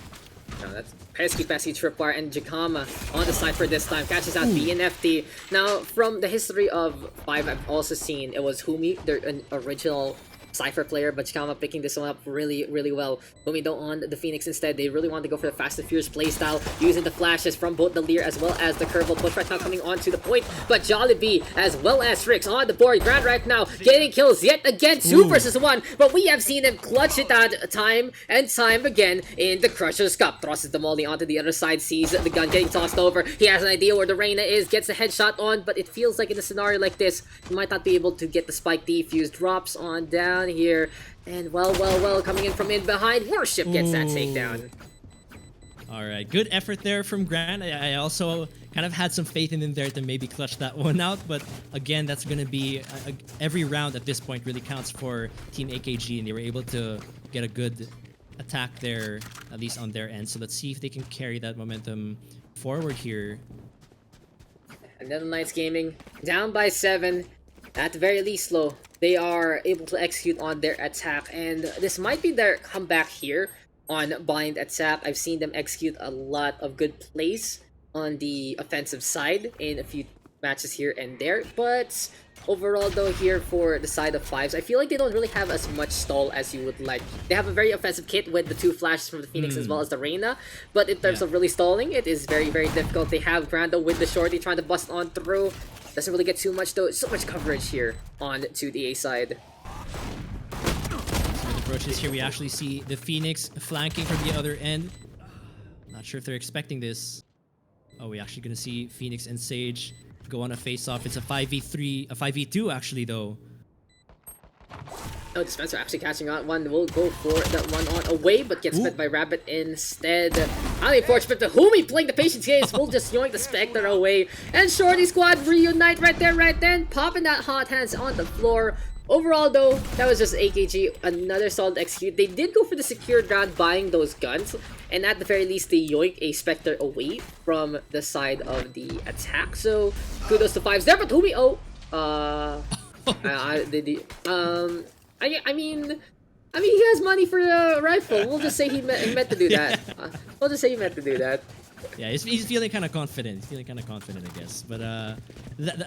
Speaker 1: Now that's pesky tripwire, and Jakama on the side for this time catches out BNFT. Now, from the history of Five, I've also seen it was Humi, their original Cypher player, but Jakama picking this one up really, really well. Humi don't on the Phoenix instead. They really want to go for the Fast and Furious playstyle, using the flashes from both the Lear as well as the Curve push right now coming on to the point. But Jollibee as well as Rix on the board. Grand right now getting kills yet again, 2 versus 1. But we have seen him clutch it out time and time again in the Crusher's Cup. Thrusts the molly onto the other side, sees the gun getting tossed over. He has an idea where the Reyna is, gets the headshot on, but it feels like in a scenario like this, he might not be able to get the spike defuse. Drops on down here, and well, coming in from in behind, Worship gets that takedown.
Speaker 2: Alright, good effort there from Grant. I also kind of had some faith in him there to maybe clutch that one out, but again, that's going to be every round at this point really counts for Team AKG, and they were able to get a good attack there, at least on their end. So let's see if they can carry that momentum forward here.
Speaker 1: Another Knights Gaming down by 7. At the very least, though, they are able to execute on their attack, and this might be their comeback here on Bind at SAP. I've seen them execute a lot of good plays on the offensive side in a few matches here and there, but overall though, here for the side of Fives, I feel like they don't really have as much stall as you would like. They have a very offensive kit with the 2 flashes from the Phoenix as well as the Reyna, but in terms of really stalling, it is very, very difficult. They have Grando with the shorty trying to bust on through. Doesn't really get too much though. So much coverage here on to the A side.
Speaker 2: So the approaches here, we actually see the Phoenix flanking from the other end. Not sure if they're expecting this. Oh, we're actually gonna see Phoenix and Sage go on a face-off. It's a 5v3, a 5v2 actually though.
Speaker 1: Oh, Dispenser actually catching on one. Will go for that one on away, but gets met by Rabbit instead. Highly unfortunate, but Humi playing the patience case will just yoink the Spectre away. And Shorty Squad reunite right there, right then, popping that hot hands on the floor. Overall though, that was just AKG, another solid execute. They did go for the secure ground buying those guns, and at the very least they yoink a Spectre away from the side of the attack. So kudos to Fives there, but Humi, I mean, he has money for the rifle. We'll just say he meant to do that. We'll just say he meant to do that.
Speaker 2: Yeah, he's feeling kind of confident. I guess. But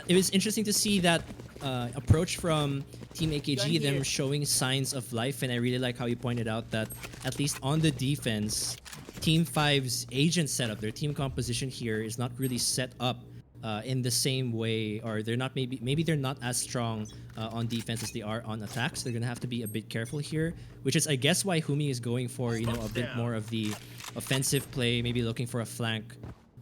Speaker 2: it was interesting to see that approach from Team AKG, them showing signs of life, and I really like how you pointed out that at least on the defense, Team 5's agent setup, their team composition here is not really set up in the same way, or they're not maybe they're not as strong on defense as they are on attacks. They're gonna have to be a bit careful here, which is I guess why Humi is going for, you know, a bit more of the offensive play, maybe looking for a flank.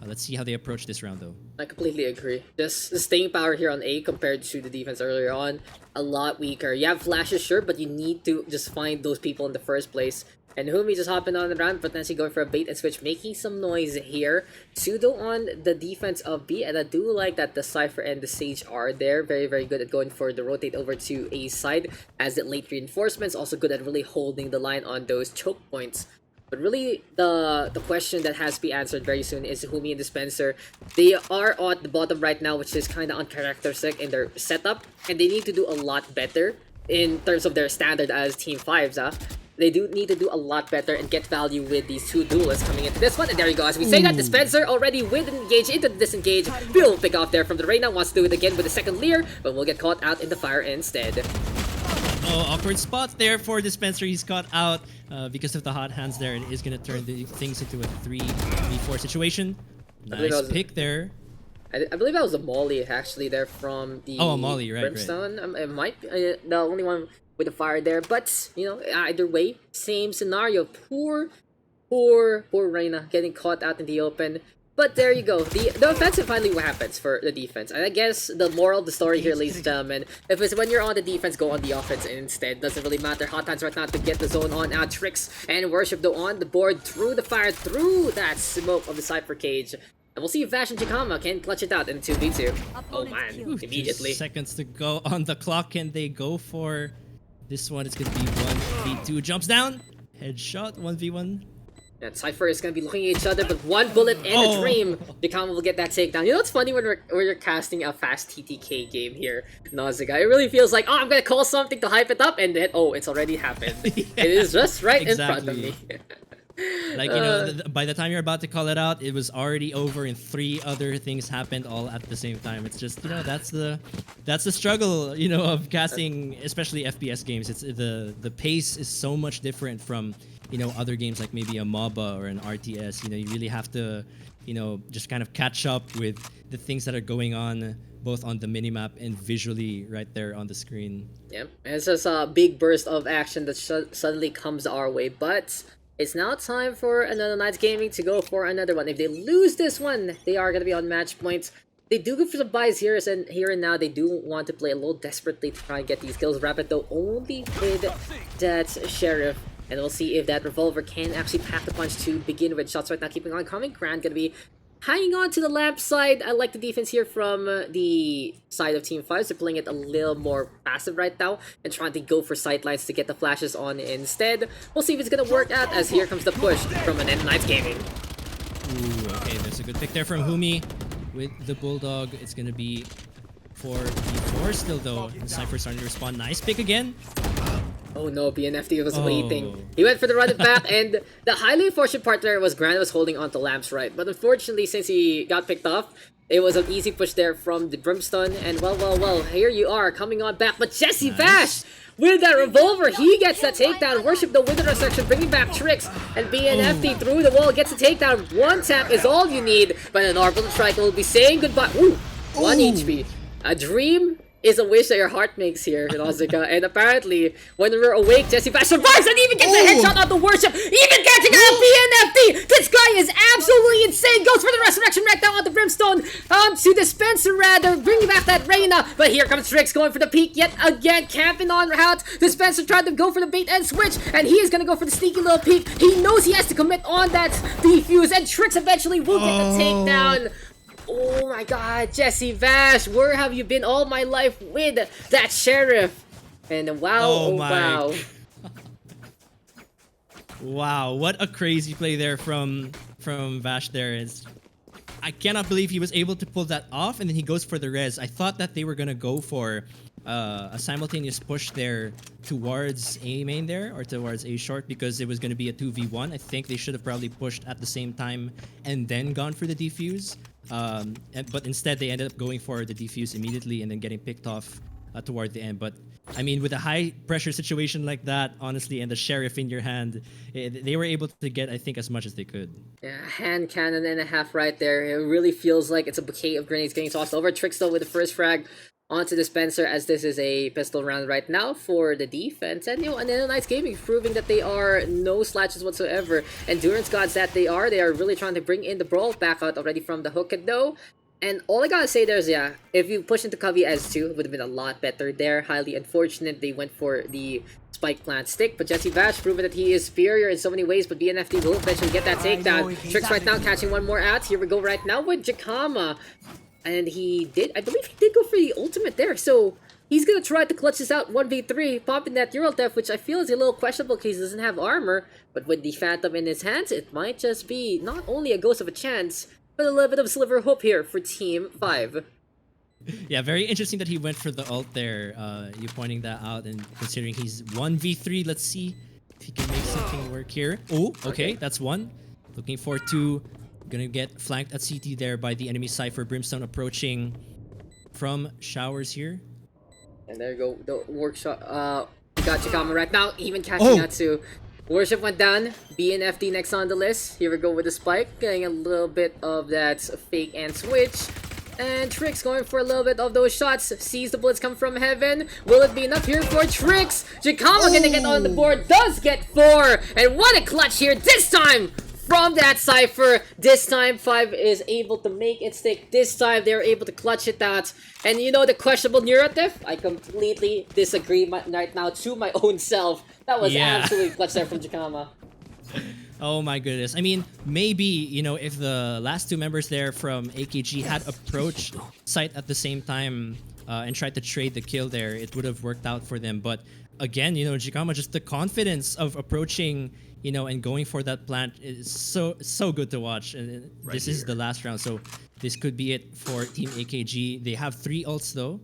Speaker 2: Let's see how they approach this round though.
Speaker 1: I completely agree. Just the staying power here on A compared to the defense earlier on, a lot weaker. You have flashes, sure, but you need to just find those people in the first place. And Humi just hopping on the round, potentially going for a bait and switch, making some noise here. Pseudo on the defense of B, and I do like that the Cypher and the Sage are there. Very, very good at going for the rotate over to A side, as it late reinforcements. Also good at really holding the line on those choke points. But really, the question that has to be answered very soon is Humi and Dispenser. They are at the bottom right now, which is kind of uncharacteristic in their setup, and they need to do a lot better in terms of their standard as Team 5s. they do need to do a lot better and get value with these two duelists coming into this one. And there you go. As we say that, Dispenser already with engage into the disengage. Bill pick off there from the Reyna, wants to do it again with the second Leer, but will get caught out in the fire instead.
Speaker 2: Oh, awkward spot there for Dispenser. He's caught out because of the hot hands there, and is going to turn the things into a 3v4 situation. Nice pick there.
Speaker 1: I believe that was a Molly actually there from the
Speaker 2: Molly, right,
Speaker 1: Brimstone. It might be the only one with the fire there, but you know, either way, same scenario. Poor Reyna getting caught out in the open. But there you go. The offensive finally what happens for the defense. And I guess the moral of the story here, ladies and gentlemen, if it's when you're on the defense, go on the offense instead. Doesn't really matter. Hot hands right now to get the zone on. Tricks and Worship though on the board through the fire, through that smoke of the Cypher Cage. And we'll see if Vash and Jakama can clutch it out in 2v2. Oh man, immediately.
Speaker 2: 2 seconds to go on the clock. Can they go for this one? It's going to be 1v2. Jumps down. Headshot. 1v1.
Speaker 1: Yeah, Cypher is gonna be looking at each other, but one bullet and a dream. Jakama will get that takedown. You know what's funny when you're casting a fast TTK game here, Nausicaa? It really feels like, oh, I'm gonna call something to hype it up, and then, oh, it's already happened. Yeah, it is just right in front of me.
Speaker 2: Like, you know, by the time you're about to call it out, it was already over and 3 other things happened all at the same time. It's just, you know, that's the struggle, you know, of casting, especially FPS games. It's the pace is so much different from, you know, other games like maybe a MOBA or an RTS. You know, you really have to, you know, just kind of catch up with the things that are going on both on the minimap and visually right there on the screen.
Speaker 1: Yep, and it's just a big burst of action that suddenly comes our way, but it's now time for Aneno Knights Gaming to go for another one. If they lose this one, they are going to be on match points. They do go for some buys here and now. They do want to play a little desperately to try and get these kills. Rapid though only with that Sheriff. And we'll see if that Revolver can actually pack the punch to begin with. Shots right now keeping on coming. Grand going to be hanging on to the lamp side. I like the defense here from the side of Team 5. They're playing it a little more passive right now and trying to go for sightlines to get the flashes on instead. We'll see if it's going to work out as here comes the push from Aneno Knights Gaming.
Speaker 2: Ooh, okay, there's a good pick there from Humi with the Bulldog. It's going to be 4v4 still though. The Cypher starting to respond. Nice pick again.
Speaker 1: Oh no, BNFT was waiting. He went for the run it back, and the highly unfortunate part there was Grant was holding on to Lamps right. But unfortunately, since he got picked off, it was an easy push there from the Brimstone. And well, here you are coming on back. But Jesse Vash with that Revolver, he gets that takedown. Worship the Wither section, bringing back Tricks, and BNFT through the wall gets a takedown. One tap is all you need, but an Orbital Strike will be saying goodbye. Ooh, 1 HP. A dream is a wish that your heart makes here, Nausicaa. And apparently, when we're awake, Jesse Vash survives and even gets a headshot on the Worship, even catching out BNFT! This guy is absolutely insane! Goes for the Resurrection right now on the Brimstone, to Dispenser rather, bringing back that Reyna, but here comes Trix going for the peek yet again, camping on route. Dispenser tried to go for the bait and switch, and he is gonna go for the sneaky little peek. He knows he has to commit on that defuse, and Trix eventually will get the takedown. Oh my god, Jesse Vash, where have you been all my life with that Sheriff? And wow, wow.
Speaker 2: Wow, what a crazy play there from Vash there. I cannot believe he was able to pull that off, and then he goes for the res. I thought that they were going to go for a simultaneous push there towards A main there, or towards A short, because it was going to be a 2v1. I think they should have probably pushed at the same time and then gone for the defuse. But instead, they ended up going for the defuse immediately and then getting picked off toward the end. But I mean, with a high pressure situation like that, honestly, and the Sheriff in your hand, they were able to get, I think, as much as they could.
Speaker 1: Yeah, hand cannon and a half right there. It really feels like it's a bouquet of grenades getting tossed over. Trix though with the first frag onto Dispenser, as this is a pistol round right now for the defense. And you know, Aneno Knights Gaming proving that they are no slouches whatsoever. Endurance gods that they are really trying to bring in the brawl back out already from the hook though. And all I gotta say there is, yeah, if you push into Covey as 2, it would have been a lot better there. Highly unfortunate they went for the spike plant stick, but Jesse Vash proven that he is superior in so many ways, but BNFT will eventually get that takedown. Tricks right now catching one more out. Here we go right now with Jakama. And I believe he did go for the ultimate there, so he's gonna try to clutch this out 1v3, popping that Neural Theft, which I feel is a little questionable because he doesn't have armor, but with the Phantom in his hands, it might just be not only a ghost of a chance, but a little bit of sliver of hope here for Team 5.
Speaker 2: Yeah, very interesting that he went for the ult there. You pointing that out, and considering he's 1v3, let's see If he can make something work here. Oh, okay, that's one. Looking for two. Gonna get flanked at CT there by the enemy Cypher. Brimstone approaching from showers here.
Speaker 1: And there you go, the workshop. We got Chikama right now, even catching that too. Worship went down. BNFD next on the list. Here we go with the spike, getting a little bit of that fake and switch. And Trix going for a little bit of those shots. Sees the bullets come from heaven. Will it be enough here for Trix? Chikama gonna get on the board. Does get 4. And what a clutch here this time from that Cypher. This time fiVe is able to make it stick. This time they're able to clutch it out. And you know the questionable narrative? I completely disagree right now to my own self. That was absolutely clutch there from Chikama.
Speaker 2: Oh my goodness. I mean, maybe, you know, if the last two members there from AKG had approached site at the same time and tried to trade the kill there, it would have worked out for them. But again, you know, Chikama, just the confidence of approaching, you know, and going for that plant is so good to watch. And this is the last round, so this could be it for Team AKG. They have 3 ults though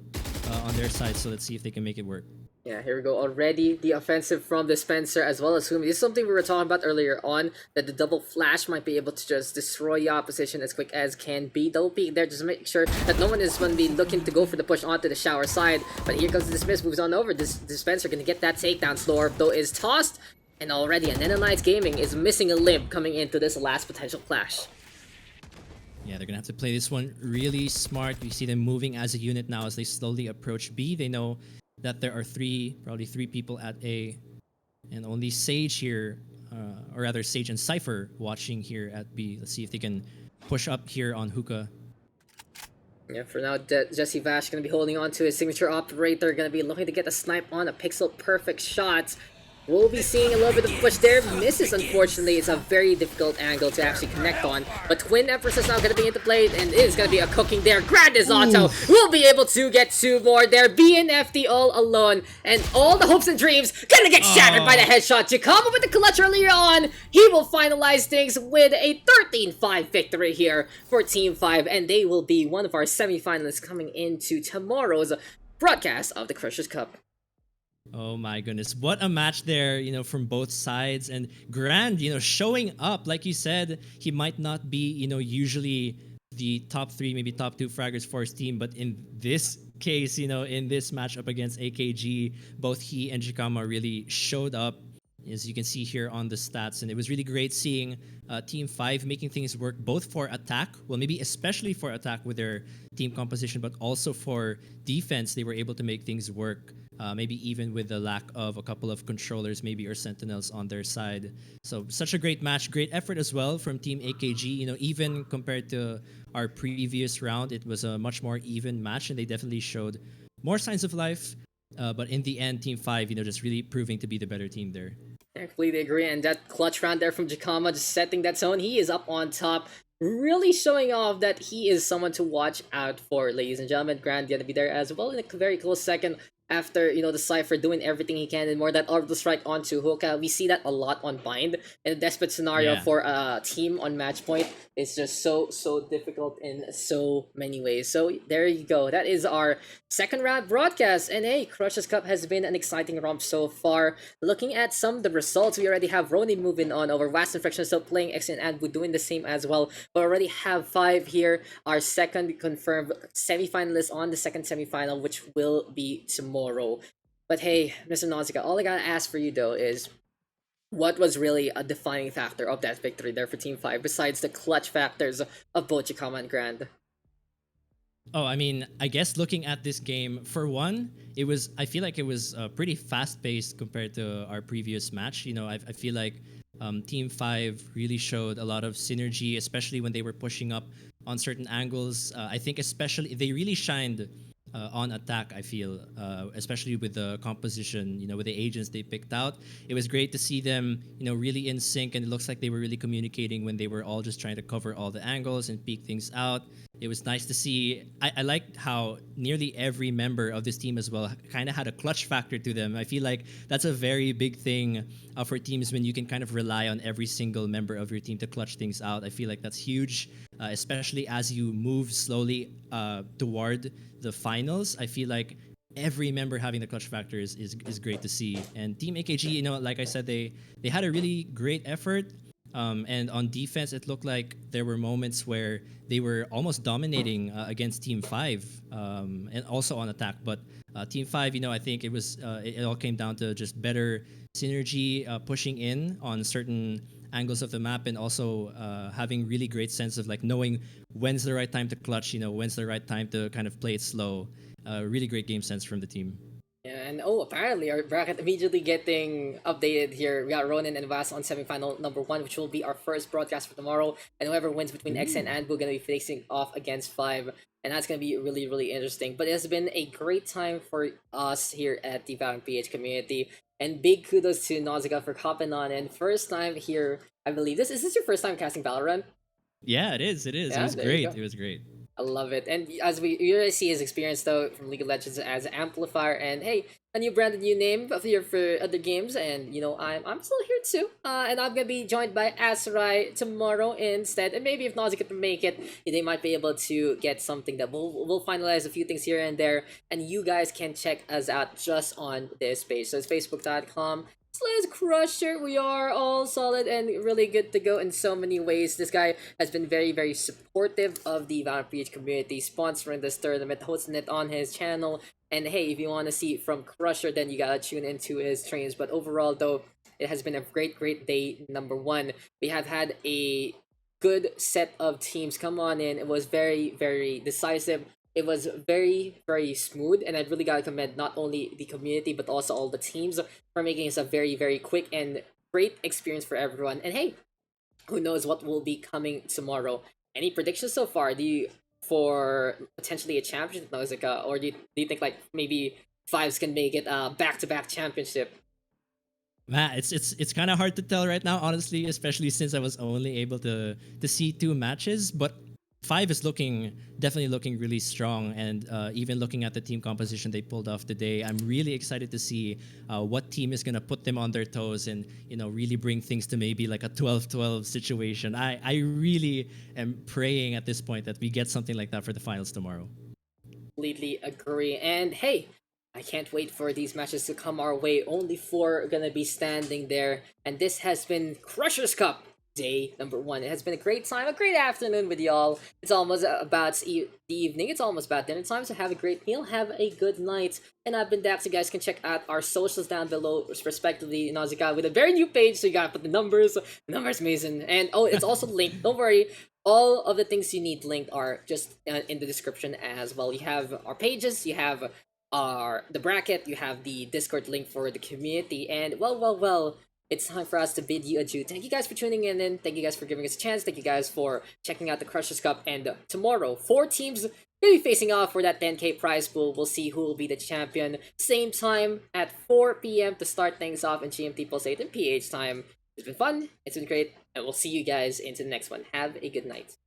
Speaker 2: on their side, so let's see if they can make it work.
Speaker 1: Yeah, here we go. Already the offensive from Dispenser as well as Humi. This is something we were talking about earlier on, that the double flash might be able to just destroy the opposition as quick as can be. Double peek there, just make sure that no one is going to be looking to go for the push onto the shower side. But here comes the Dismiss, moves on over. This Dispenser going to get that takedown. Slower though is tossed. And already Aneno Gaming is missing a limb coming into this last potential clash.
Speaker 2: Yeah, they're going to have to play this one really smart. You see them moving as a unit now as they slowly approach B. They know that there are probably three people at A, and only Sage here, or rather Sage and Cypher watching here at B. Let's see if they can push up here on Hookah.
Speaker 1: Yeah, for now, Jesse Vash going to be holding on to his signature operator, going to be looking to get a snipe on a pixel perfect shot. We'll be seeing a little bit of push there. Misses, unfortunately. It's a very difficult angle to actually connect on. But Twin Empress is now going to be into play, and it is going to be a cooking there. Grandis Auto will be able to get 2 more there. BNFD all alone. And all the hopes and dreams going to get shattered by the headshot. Chikama with the clutch earlier on. He will finalize things with a 13-5 victory here for Team fiVe. And they will be one of our semifinalists coming into tomorrow's broadcast of the Khrusher Cup.
Speaker 2: Oh my goodness, what a match there, you know, from both sides. And Grand, you know, showing up. Like you said, he might not be, you know, usually the top 3, maybe top 2 fraggers for his team, but in this case, you know, in this matchup against AKG, both he and Chikama really showed up, as you can see here on the stats. And it was really great seeing Team fiVe making things work, both for attack, well, maybe especially for attack with their team composition, but also for defense. They were able to make things work. Maybe even with the lack of a couple of controllers, maybe, or sentinels on their side. So such a great match, great effort as well from Team AKG. You know, even compared to our previous round, it was a much more even match, and they definitely showed more signs of life. But in the end, Team fiVe, you know, just really proving to be the better team there.
Speaker 1: I completely agree, and that clutch round there from Chikama, just setting that tone. He is up on top, really showing off that he is someone to watch out for, ladies and gentlemen. Grand gonna be there as well in a very close second. After, you know, the Cypher doing everything he can and more, that orbital strike onto Hookah. We see that a lot on Bind. In a desperate scenario for a team on match point, it's just so difficult in so many ways. So there you go. That is our second round broadcast. And hey, Khrusher Cup has been an exciting romp so far. Looking at some of the results, we already have Roni moving on over. Vast Infection still playing X and Anbu doing the same as well. We already have fiVe here, our second confirmed semifinalist on the second semifinal, which will be tomorrow. But hey, Mr. Nausicaa, all I gotta ask for you though is, what was really a defining factor of that victory there for Team fiVe, besides the clutch factors of both Chikama and Grand?
Speaker 2: Oh, I mean, I guess looking at this game, for one, I feel like it was pretty fast-paced compared to our previous match. You know, I feel like Team fiVe really showed a lot of synergy, especially when they were pushing up on certain angles. I think especially, they really shined on attack, I feel, especially with the composition, you know, with the agents they picked out. It was great to see them, you know, really in sync, and it looks like they were really communicating when they were all just trying to cover all the angles and peek things out. It was nice to see. I liked how nearly every member of this team as well kind of had a clutch factor to them. I feel like that's a very big thing for teams, when you can kind of rely on every single member of your team to clutch things out. I feel like that's huge, especially as you move slowly toward the finals. I feel like every member having the clutch factor is great to see. And Team AKG, like I said, they had a really great effort. And on defense, it looked like there were moments where they were almost dominating against Team Five, and also on attack. But Team Five, I think it all came down to just better synergy, pushing in on certain angles of the map, and also having really great sense of like knowing when's the right time to clutch, when's the right time to kind of play it slow. Really great game sense from the team.
Speaker 1: Yeah, and apparently our bracket immediately getting updated here. We got Ronin and Vas on semifinal number one, which will be our first broadcast for tomorrow. And whoever wins between X and Anbu gonna be facing off against fiVe, and that's gonna be really, really interesting. But it has been a great time for us here at the Valorant PH community. And big kudos to Nausicaa for hopping on. And first time here, I believe this is this your first time casting Valorant?
Speaker 2: Yeah, it is. It
Speaker 1: Yeah,
Speaker 2: was
Speaker 1: there you
Speaker 2: great.
Speaker 1: go.
Speaker 2: It was great.
Speaker 1: I love it. And as we already see his experience though from League of Legends as an amplifier, and hey, a new brand, a new name for other games, and I'm still here too. And I'm gonna be joined by Asarai tomorrow instead, and maybe if Nausicaa can make it, they might be able to get something that we'll finalize a few things here and there, and you guys can check us out just on this page. So it's facebook.com/Khrusher. We are all solid and really good to go in so many ways. This guy has been very, very supportive of the Valorant PH community, sponsoring this tournament, hosting it on his channel. And hey, if you want to see from Khrusher, then you gotta tune into his streams. But overall, though, it has been a great, great day. Number one, we have had a good set of teams come on in. It was very, very decisive. It was very, very smooth, and I really gotta commend not only the community but also all the teams for making this a very, very quick and great experience for everyone. And hey, who knows what will be coming tomorrow? Any predictions so far? Do you for potentially a championship, Nausicaa, or do you think like maybe fives can make it a back-to-back championship?
Speaker 2: Man, it's kind of hard to tell right now, honestly, especially since I was only able to see two matches. But five is definitely looking really strong, and even looking at the team composition they pulled off today, I'm really excited to see what team is gonna put them on their toes and really bring things to maybe like a 12-12 situation. I really am praying at this point that we get something like that for the finals tomorrow.
Speaker 1: Completely agree. And hey, I can't wait for these matches to come our way. Only four are gonna be standing there, and this has been Crusher's Cup day number one. It has been a great time, a great afternoon with y'all. It's almost about the evening. It's almost about dinner time, so have a great meal, have a good night. And I've been Daks. You guys can check out our socials down below, respectively. Nausicaa with a very new page, so you gotta put the numbers, Mason. And it's also linked. Don't worry. All of the things you need linked are just in the description as well. You have our pages, you have the bracket, you have the Discord link for the community, and well, it's time for us to bid you adieu. Thank you guys for tuning in. Thank you guys for giving us a chance. Thank you guys for checking out the Crushers Cup. And tomorrow, 4 teams will be facing off for that 10K prize pool. We'll see who will be the champion. Same time at 4 p.m. to start things off in GMT plus 8 and PH time. It's been fun. It's been great. And we'll see you guys into the next one. Have a good night.